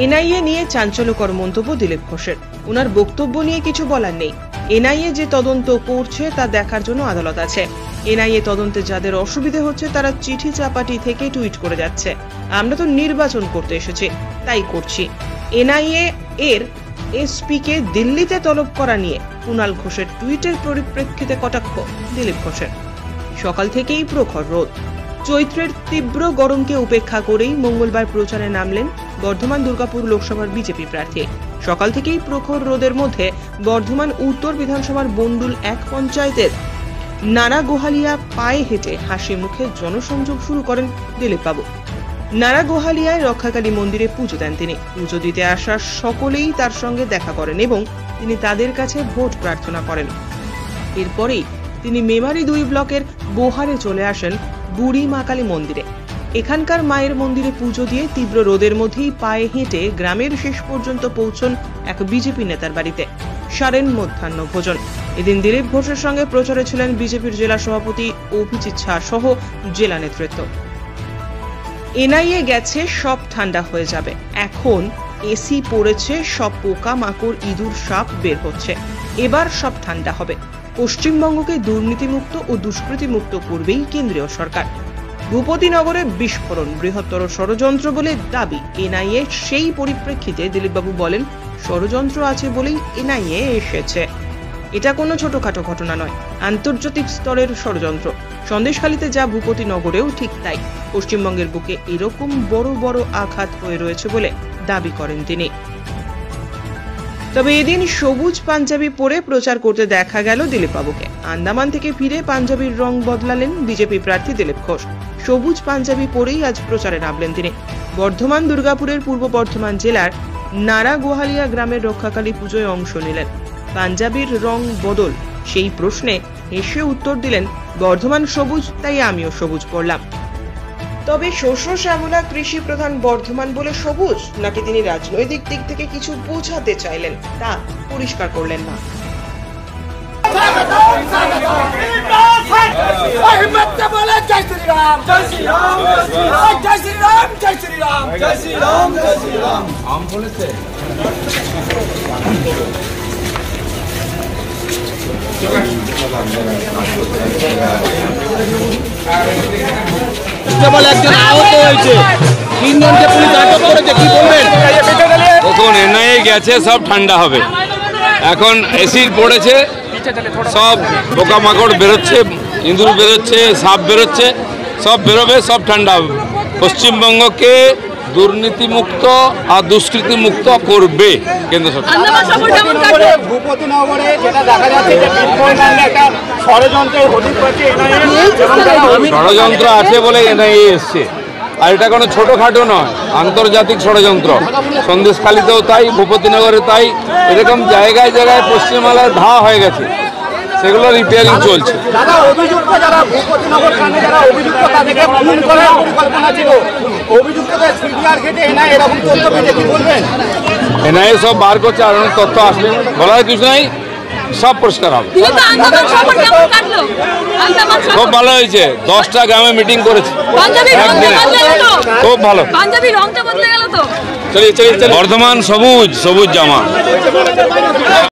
NIA নিয়ে চাঞ্চল্যকর মন্তব্য দিলীপ ঘোষের। ওনার বক্তব্য নিয়ে কিছু বলার নেই। এনআইএ যে তদন্ত করছে তা দেখার জন্য আদালত আছে। এনআইএ তদন্তে যাদের অসুবিধে হচ্ছে তারা চিঠি চাপাটি থেকে টুইট করে যাচ্ছে, আমরা তো নির্বাচন করতে এসেছি তাই করছি। এনআইএ এর এসপি কে দিল্লিতে তলব করা নিয়ে কুণাল ঘোষের টুইটের পরিপ্রেক্ষিতে কটাক্ষ দিলীপ ঘোষের। সকাল থেকেই প্রখর রোদ। চৈত্রের তীব্র গরমকে উপেক্ষা করেই মঙ্গলবার প্রচারে নামলেন বর্ধমান দুর্গাপুর লোকসভার বিজেপি প্রার্থী। সকাল থেকেই প্রখর রোদের মধ্যে বর্ধমান উত্তর বিধানসভার বন্ডুল 1 পঞ্চায়েতের নারাগোহালিয়া পায়ে হেঁটে হাসি মুখে জনসংযোগ শুরু করেন দিলীপবাবু। নারাগোহালিয়ায় রক্ষাকালী মন্দিরে পুজো দেন তিনি। পুজো দিতে আসা সকলেই তার সঙ্গে দেখা করেন এবং তিনি তাদের কাছে ভোট প্রার্থনা করেন। এরপরেই তিনি মেমারি 2 ব্লকের বোহারে চলে আসেন বুড়ি মা কালী মন্দিরে। এখানকার মায়ের মন্দিরে পুজো দিয়ে তীব্র রোদের মধ্যেই পায়ে হেঁটে গ্রামের শেষ পর্যন্ত পৌঁছন এক বিজেপি নেতার বাড়িতে। সারেন মধ্যাহ্ন ভোজন। এদিন দিলীপ ঘোষের সঙ্গে প্রচারে ছিলেন বিজেপির জেলা সভাপতি অভিজিৎ ঝা সহ জেলা নেতৃত্ব। এনআইএ গেছে, সব ঠান্ডা হয়ে যাবে। এখন এসি পড়েছে, সব পোকা মাকড় ইঁদুর সাপ বের হচ্ছে। এবার সব ঠান্ডা হবে। পশ্চিমবঙ্গকে দুর্নীতিমুক্ত ও দুষ্কৃতিমুক্ত করবেই কেন্দ্রীয় সরকার। ভূপতিনগরে বিস্ফোরণ বৃহত্তর ষড়যন্ত্র বলে দাবি এনআইএ। সেই পরিপ্রেক্ষিতে দিলীপবাবু বলেন, ষড়যন্ত্র আছে বলেই এনআইএ এসেছে। এটা কোনো ছোটখাটো ঘটনা নয়, আন্তর্জাতিক স্তরের ষড়যন্ত্র। সন্দেশখালীতে যা ভূপতিনগরেও ঠিক তাই। পশ্চিমবঙ্গের বুকে এরকম বড় বড় আঘাত হয়ে রয়েছে বলে দাবি করেন তিনি। তবে এদিন সবুজ পাঞ্জাবি পরে প্রচার করতে দেখা গেল দিলীপবাবুকে। আন্দামান থেকে ফিরে পাঞ্জাবির রং বদলালেন বিজেপি প্রার্থী দিলীপ ঘোষ। সবুজ পাঞ্জাবি পরেই আজ প্রচারে নামলেন তিনি। বর্ধমান দুর্গাপুরের পূর্ব বর্ধমান জেলার নারাগোহালিয়া গ্রামের রক্ষাকালী পুজোয় অংশ নিলেন। পাঞ্জাবির রং বদল, সেই প্রশ্নে হেসে উত্তর দিলেন, বর্ধমান সবুজ তাই আমিও সবুজ পরলাম। তবে শস্য শ্যামলা কৃষি প্রধান বর্ধমান বলে সবুজ, নাকি তিনি রাজনৈতিক দিক থেকে কিছু বোঝাতে চাইলেন তা পরিষ্কার করলেন না। একজন আহত হয়েছে, 3 জনকে পুলিশ আটক করেছে, কি বলবেন? দেখুন, এনআইএ গেছে, সব ঠান্ডা হবে। এখন এসি পড়েছে, সব পোকামাকড় বেরোচ্ছে, ইঁদুর বেরোচ্ছে, সাপ বেরোচ্ছে, সব বেরোবে, সব ঠান্ডা হবে। পশ্চিমবঙ্গকে দুর্নীতিমুক্ত আর দুষ্কৃতিমুক্ত করবে কেন্দ্র সরকার। ষড়যন্ত্র আছে বলে এনআইএ এসছে, আর এটা কোনো ছোটোখাটো নয়, আন্তর্জাতিক ষড়যন্ত্র। সন্দেশখালীতেও তাই, ভূপতিনগরে তাই, এরকম জায়গায় জায়গায় পশ্চিমবাংলায় ধা হয়ে গেছে, সেগুলো রিপেয়ারিং চলছে। এনআইএ সব বার করছে, আর অনেক তথ্য আসবে, বলার কিছু নাই, সব পরিষ্কার হবে। খুব ভালো হয়েছে, 10টা গ্রামে মিটিং করেছে একদিনে, খুব ভালো। বর্ধমান সবুজ, সবুজ জামা।